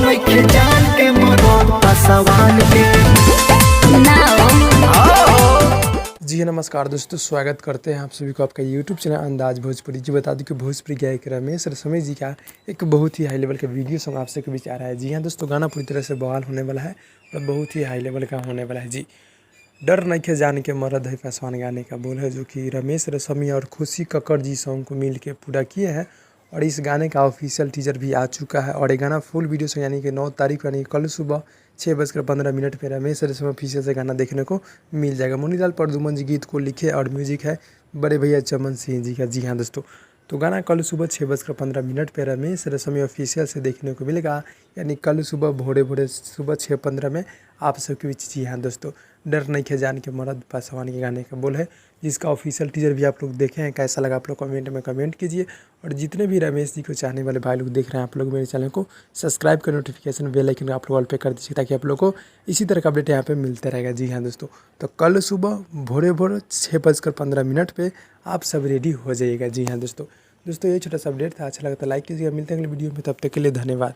नइखे जान के मरद पासवान के जी हाँ, नमस्कार दोस्तों, स्वागत करते हैं आप सभी को आपका यूट्यूब चैनल अंदाज भोजपुरी। जी बता दूं कि भोजपुरी गायक रमेश रसमय जी का एक बहुत ही हाई लेवल का वीडियो सॉन्ग आपसे के बीच आ रहा है। जी हाँ दोस्तों, गाना पूरी तरह से बवाल होने वाला है और बहुत ही हाई लेवल का होने वाला है। जी, डर नइखे जान के मरद है पासवान गाने का बोल है, जो कि रमेश रसमय और खुशी कक्कड़ जी सॉन्ग को मिल के पूरा किए हैं। और इस गाने का ऑफिशियल टीजर भी आ चुका है और ये गाना फुल वीडियो से यानी कि 9 तारीख यानी कल सुबह 6:15 पे रमेश रसमय ऑफिशियल से गाना देखने को मिल जाएगा। मुनीलाल प्रदुमन जी गीत को लिखे और म्यूजिक है बड़े भैया चमन सिंह जी का। जी हाँ दोस्तों, तो गाना कल सुबह 6:15 पे रमेश रसमय ऑफिशियल से देखने को मिलेगा, यानी कल सुबह भोरे भोरे सुबह 6:15 में आप सबके बीच। जी हाँ दोस्तों, डर नइखे जान के मरद पासवान के गाने का बोल है, जिसका ऑफिशियल टीजर भी आप लोग देखे हैं। कैसा लगा आप लोग कमेंट में कमेंट कीजिए। और जितने भी रमेश जी को चाहने वाले भाई लोग देख रहे हैं, आप लोग मेरे चैनल को सब्सक्राइब कर नोटिफिकेशन बेल आइकन आप लोग ऑल पे कर दीजिए, ताकि आप लोग को इसी तरह का अपडेट यहाँ पे मिलता रहेगा। जी हाँ दोस्तों, तो कल सुबह भोरे भोरे 6:15 पे आप सब रेडी हो जाइएगा। जी हाँ दोस्तों, ये छोटा सा अपडेट था। अच्छा लगा तो लाइक कीजिएगा। मिलते हैं अगले वीडियो में, तब तक के लिए धन्यवाद।